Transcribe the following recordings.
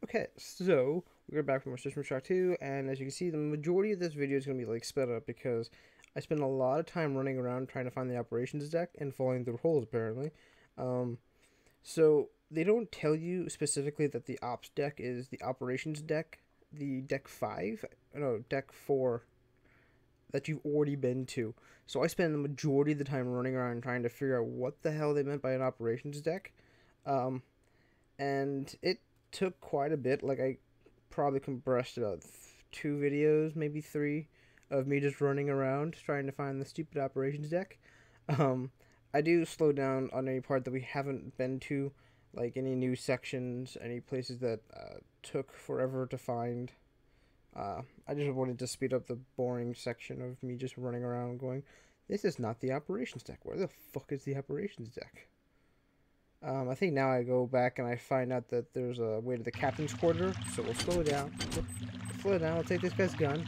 Okay, so we're back from our System Shock 2, and as you can see, the majority of this video is going to be like sped up because I spent a lot of time running around trying to find the operations deck and following the rules apparently. Um, so they don't tell you specifically that the ops deck is the operations deck, the deck 5, no, deck 4 that you've already been to. So I spent the majority of the time running around trying to figure out what the hell they meant by an operations deck. Um, and it took quite a bit. Like I probably compressed about 2 videos, maybe 3, of me just running around trying to find the stupid operations deck. Um, I do slow down on any part that we haven't been to, like any new sections, any places that took forever to find. I just wanted to speed up the boring section of me just running around going, this is not the operations deck. Where the fuck is the operations deck? I think now I go back and I find out that there's a way to the captain's quarter, so we'll slow down. Slow down, I'll take this guy's gun.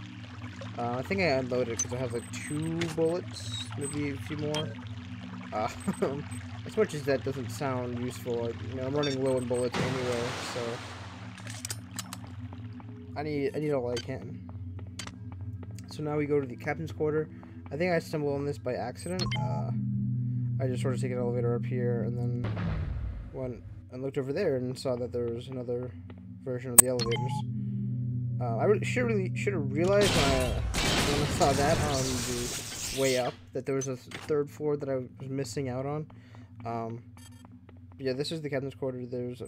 I think I unloaded it because I have like 2 bullets, maybe a few more. Uh, as much as that doesn't sound useful, I'm running low on bullets anyway, so I need all I can. So now we go to the captain's quarter. I think I stumbled on this by accident. I just sort of take an elevator up here and then went and looked over there and saw that there was another version of the elevators. I should have realized when I saw that on the way up that there was a 3rd floor that I was missing out on. Yeah, this is the captain's quarter. It's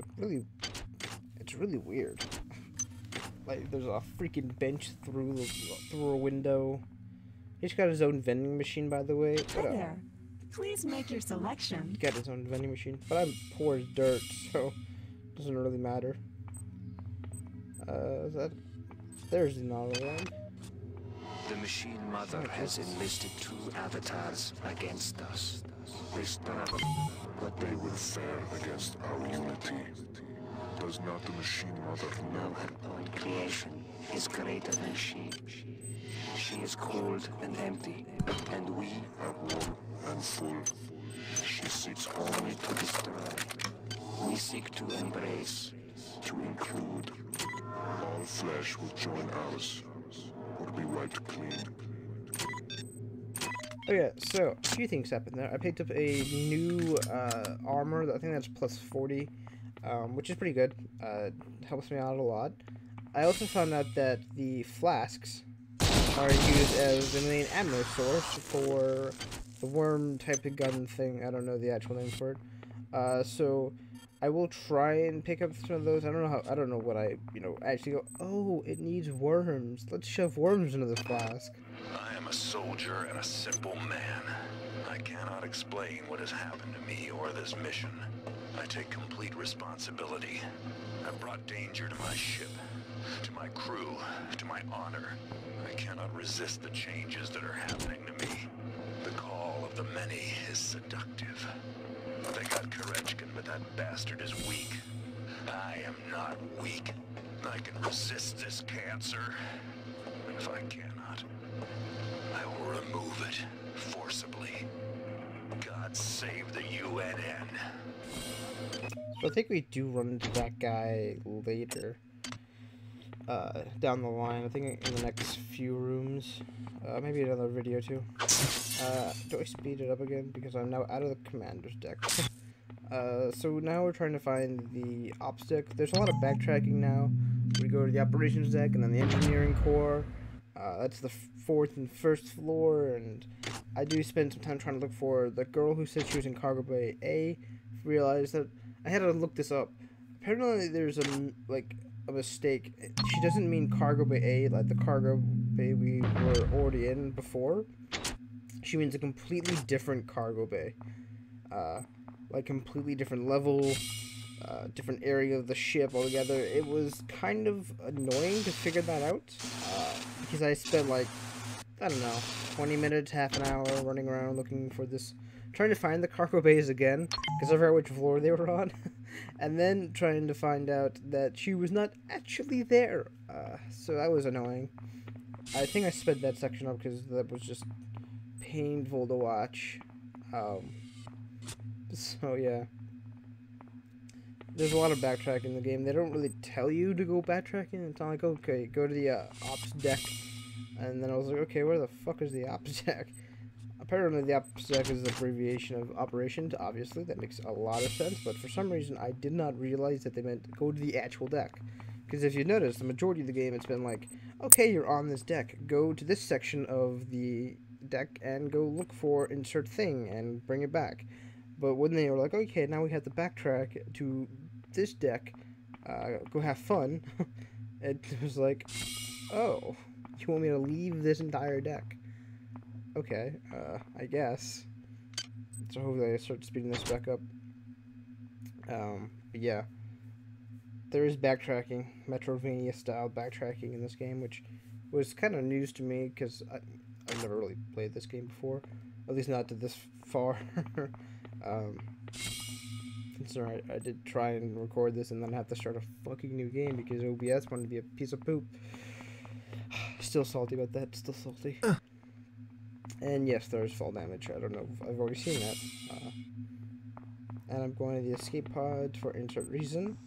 really weird. Like there's a freaking bench through a window. He's got his own vending machine, by the way. Hi there. Please make your selection. He's got his own vending machine, but I'm poor as dirt, so it doesn't really matter. There's the Nautilus. The Machine Mother has enlisted 2 avatars against us. They stand, but they will fare against our unity. Does not the Machine Mother know? Our own creation is greater than she. She is cold and empty, and we are warm and full. She seeks only to destroy. We seek to embrace, to include. All flesh will join ours, or be wiped clean. Oh yeah, so a few things happened there. I picked up a new armor. I think that's plus 40, which is pretty good. Helps me out a lot. I also found out that the flasks are used as the main ammo source for the worm type of gun thing. I don't know the actual name for it. So I will try and pick up some of those. I don't know what I actually go. Oh, it needs worms. Let's shove worms into the flask. I am a soldier and a simple man. I cannot explain what has happened to me or this mission. I take complete responsibility. I've brought danger to my ship, to my crew, to my honor. I cannot resist the changes that are happening to me. The call of the many is seductive. They got Korechkin, but that bastard is weak. I am not weak. I can resist this cancer. And if I cannot, I will remove it forcibly. God save the UNN. So I think we do run into that guy later. Down the line. I think in the next few rooms. Maybe another video too. Do I speed it up again? Because I'm now out of the commander's deck. So now we're trying to find the ops deck. There's a lot of backtracking now. We go to the operations deck and then the engineering core. That's the 4th and 1st floor, and I do spend some time trying to look for the girl who said she was in Cargo Bay A. Realized that I had to look this up. Apparently there's a mistake. She doesn't mean Cargo Bay A, like the Cargo Bay we were already in before. She means a completely different Cargo Bay. Like completely different level, different area of the ship altogether. It was kind of annoying to figure that out, because I spent like, I don't know, 20 minutes, half an hour running around looking for this, trying to find the cargo bays again, because I forgot which floor they were on, and then trying to find out that she was not actually there, so that was annoying. I think I sped that section up because that was just painful to watch. So yeah. there's a lot of backtracking in the game. They don't really tell you to go backtracking. It's not like, okay, go to the ops deck. And then I was like, okay, where the fuck is the ops deck? Apparently the ops deck is the abbreviation of operations, obviously. That makes a lot of sense. But for some reason, I did not realize that they meant go to the actual deck. Because if you notice, the majority of the game, it's been like, okay, you're on this deck. Go to this section of the deck and go look for insert thing and bring it back. But when they were like, okay, now we have to backtrack to this deck, go have fun, it was like, oh, you want me to leave this entire deck? Okay, I guess. So hopefully I start speeding this back up. But yeah. There is backtracking, Metrovania style backtracking in this game, which was kind of news to me because I've never really played this game before, at least not to this far. Sorry, I did try and record this and then have to start a fucking new game because OBS wanted to be a piece of poop. Still salty about that, still salty. And yes, there's fall damage. I don't know if I've already seen that. And I'm going to the escape pod for insert reason.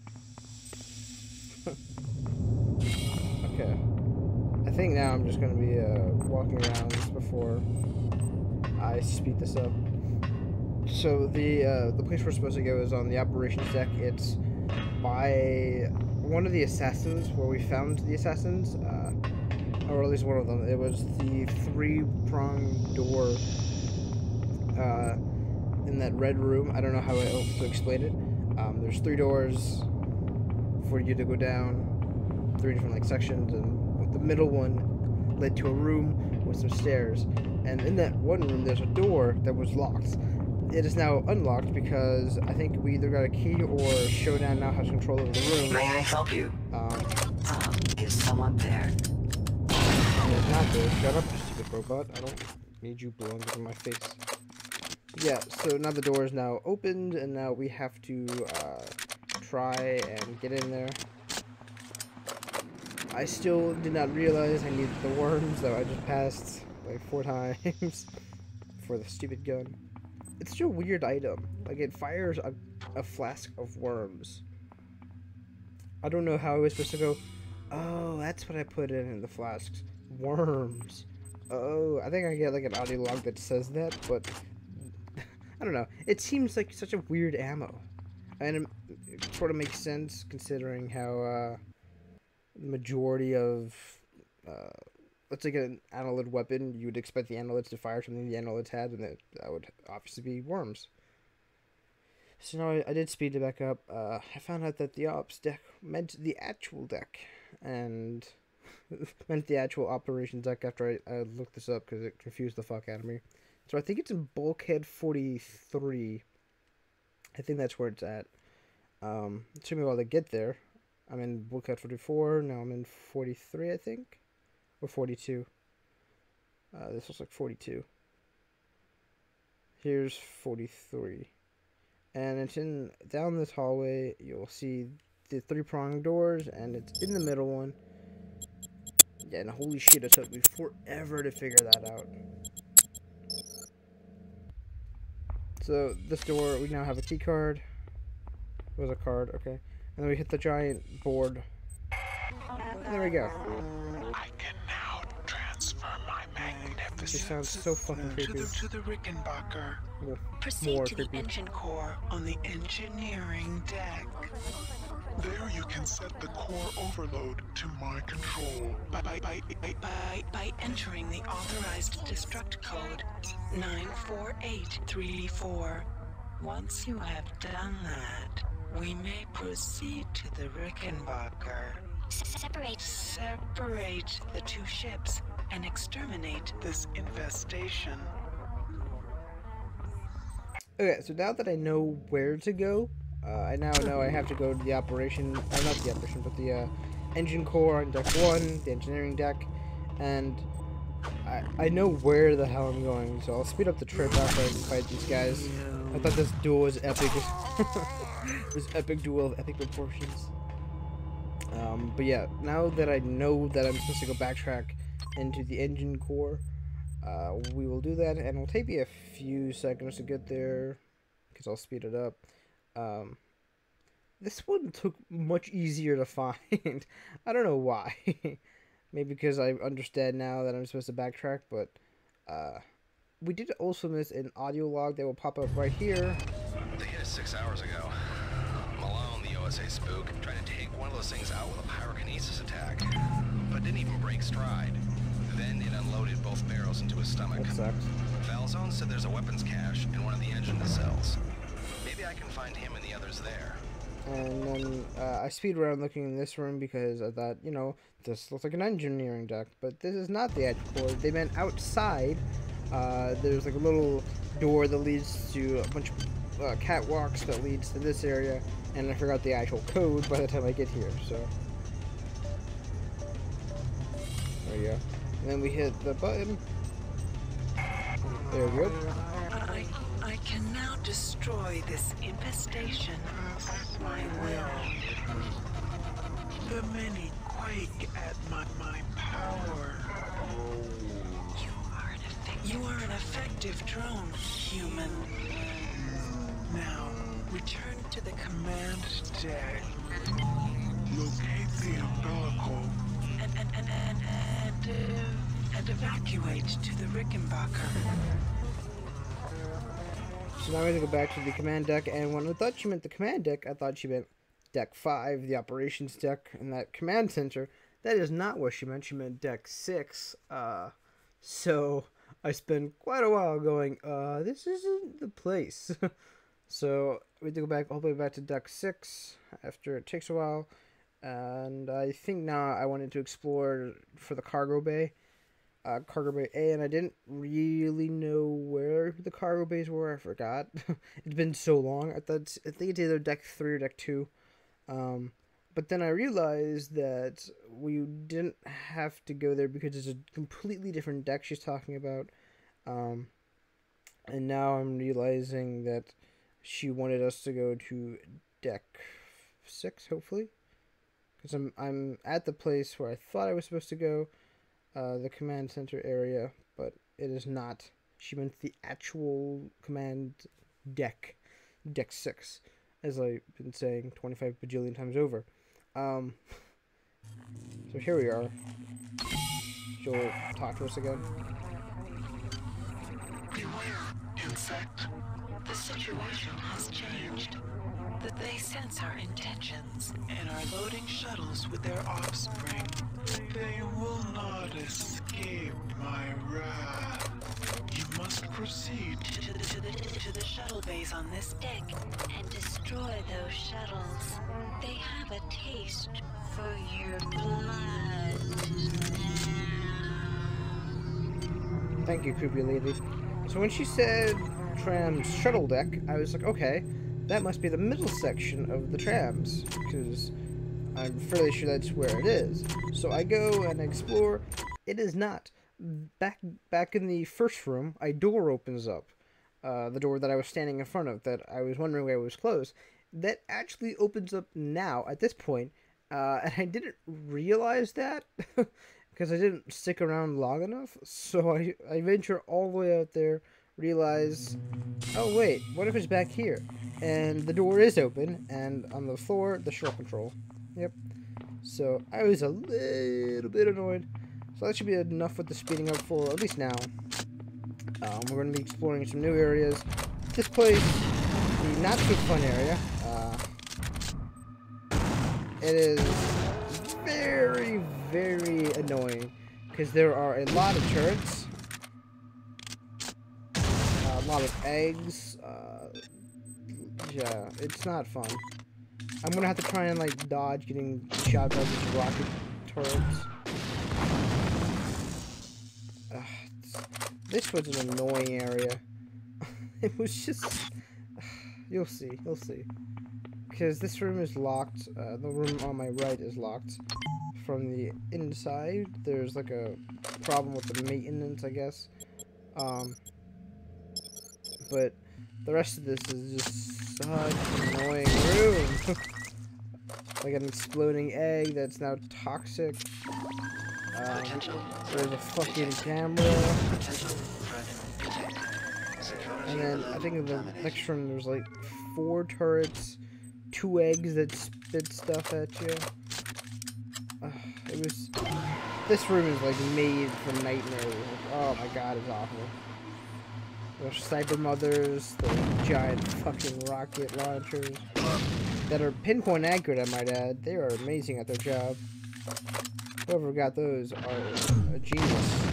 Okay. I think now I'm just going to be walking around before I speed this up. So the place we're supposed to go is on the operations deck. It's by one of the assassins, where we found the assassins, or at least one of them. It was the three-pronged door in that red room. I don't know how else to explain it. There's 3 doors for you to go down, 3 different like sections, and the middle one led to a room with some stairs. And in that one room, there's a door that was locked. It is now unlocked because I think we either got a key or Shodan now has control over the room. May I help you? Is someone there? It's not there. Shut up, you stupid robot. I don't need you blowing up in my face. Yeah, so now the door is now opened, and now we have to try and get in there. I still did not realize I needed the worms that I just passed like 4 times for the stupid gun. It's such a weird item. Like, it fires a flask of worms. I don't know how I was supposed to go, oh, that's what I put in the flasks. Worms. Oh, I think I get like an audio log that says that, but I don't know. It seems like such a weird ammo. And it sort of makes sense considering how the majority of, let's say an annelid weapon, you would expect the annelids to fire something the annelids had, and that would obviously be worms. So now I did speed it back up. I found out that the ops deck meant the actual deck, and meant the actual operations deck after I looked this up because it confused the fuck out of me. So I think it's in Bulkhead 43. I think that's where it's at. It took me a while to get there. I'm in Bulkhead 44, now I'm in 43, I think. Or 42. This looks like 42. Here's 43. And it's down this hallway, you'll see the 3-pronged doors, and it's in the middle one. Yeah, and holy shit, it took me forever to figure that out. So, this door, we now have a key card. It was a card, okay. And then we hit the giant board. And there we go. I can now transfer my magnificence This sounds so fucking creepy. to the Rickenbacker. Well, Proceed more to creepy. the engine core on the engineering deck. There you can set the core overload to my control. By entering the authorized destruct code 94834. Once you have done that, we may proceed to the Rickenbacker. Separate the 2 ships and exterminate this infestation. Okay, so now that I know where to go, I now know I have to go to the operation, not the operation, but the engine core on deck 1, the engineering deck, and I know where the hell I'm going, so I'll speed up the trip after I fight these guys. I thought this duel was epic. This epic duel of epic proportions. But yeah, now that I know that I'm supposed to go backtrack into the engine core, we will do that, and it'll take me a few seconds to get there, because I'll speed it up. This one took much easier to find. I don't know why. Maybe because I understand now that I'm supposed to backtrack, but we did also miss an audio log that will pop up right here. They hit us 6 hours ago. Malone, the OSA spook, tried to take one of those things out with a pyrokinesis attack, but didn't even break stride. Then it unloaded both barrels into his stomach. That sucks. Valzone said there's a weapons cache in one of the engine nacelles. Maybe I can find him and the others there. And then I speed around looking in this room because I thought, you know, this looks like an engineering deck, but this is not the actual core. They meant outside. There's like a little door that leads to a bunch of catwalks that leads to this area, and I forgot the actual code by the time I get here, so. There we go. And then we hit the button. There we go. I can now destroy this infestation at my will. The many quake at my power. You are an effective drone, human. Now, return to the command deck. Locate the umbilical. And evacuate to the Rickenbacker. So now we're gonna go back to the command deck, and when I thought she meant the command deck, I thought she meant deck 5, the operations deck, and that command center. That is not what she meant. She meant deck 6. So I spent quite a while going, this isn't the place. So we had to go back all the way back to deck 6 after it takes a while. And I think now I wanted to explore for the cargo bay. Cargo bay A, and I didn't really know where the cargo bays were. I forgot. It's been so long. I think it's either deck 3 or deck 2. But then I realized that we didn't have to go there because it's a completely different deck she's talking about. And now I'm realizing that she wanted us to go to deck 6, hopefully. Because I'm at the place where I thought I was supposed to go. The command center area, but it is not. She meant the actual command deck, deck 6, as I've been saying 25 bajillion times over. So here we are. She'll talk to us again. Beware, insect. The situation has changed. That they sense our intentions and are loading shuttles with their offspring. They will not escape my wrath. You must proceed to the shuttle bays on this deck and destroy those shuttles. They have a taste for your blood. Thank you, creepy lady. So when she said tram's shuttle deck, I was like, okay, that must be the middle section of the trams, because I'm fairly sure that's where it is. So I go and explore. It is not. Back in the first room, a door opens up. The door that I was standing in front of, that I was wondering why it was closed. That actually opens up now, at this point. And I didn't realize that, because I didn't stick around long enough. So I venture all the way out there, realize, oh wait, what if it's back here? And the door is open, and on the floor, the shuttle control. Yep. So I was a little bit annoyed. So that should be enough with the speeding up for at least now. We're going to be exploring some new areas. This place, the not so fun area. It is very, very annoying because there are a lot of turrets, a lot of eggs. Yeah, it's not fun. I'm gonna have to try and like dodge getting shot by these rocket turrets. This was an annoying area. It was just. You'll see. Because this room is locked. The room on my right is locked from the inside. There's like a problem with the maintenance, I guess. But the rest of this is just such an annoying room. Like an exploding egg that's now toxic. There's a fucking camera. And then I think in the next room there's like 4 turrets, 2 eggs that spit stuff at you. It was... This room is like made for nightmares. Like, oh my god, it's awful. There's cyber mothers, the giant fucking rocket launchers that are pinpoint accurate, I might add. They are amazing at their job. Whoever got those are a genius.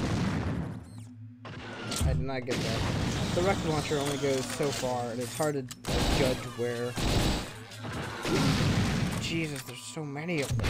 I did not get that. The rocket launcher only goes so far, and it's hard to judge where. Jesus, there's so many of them.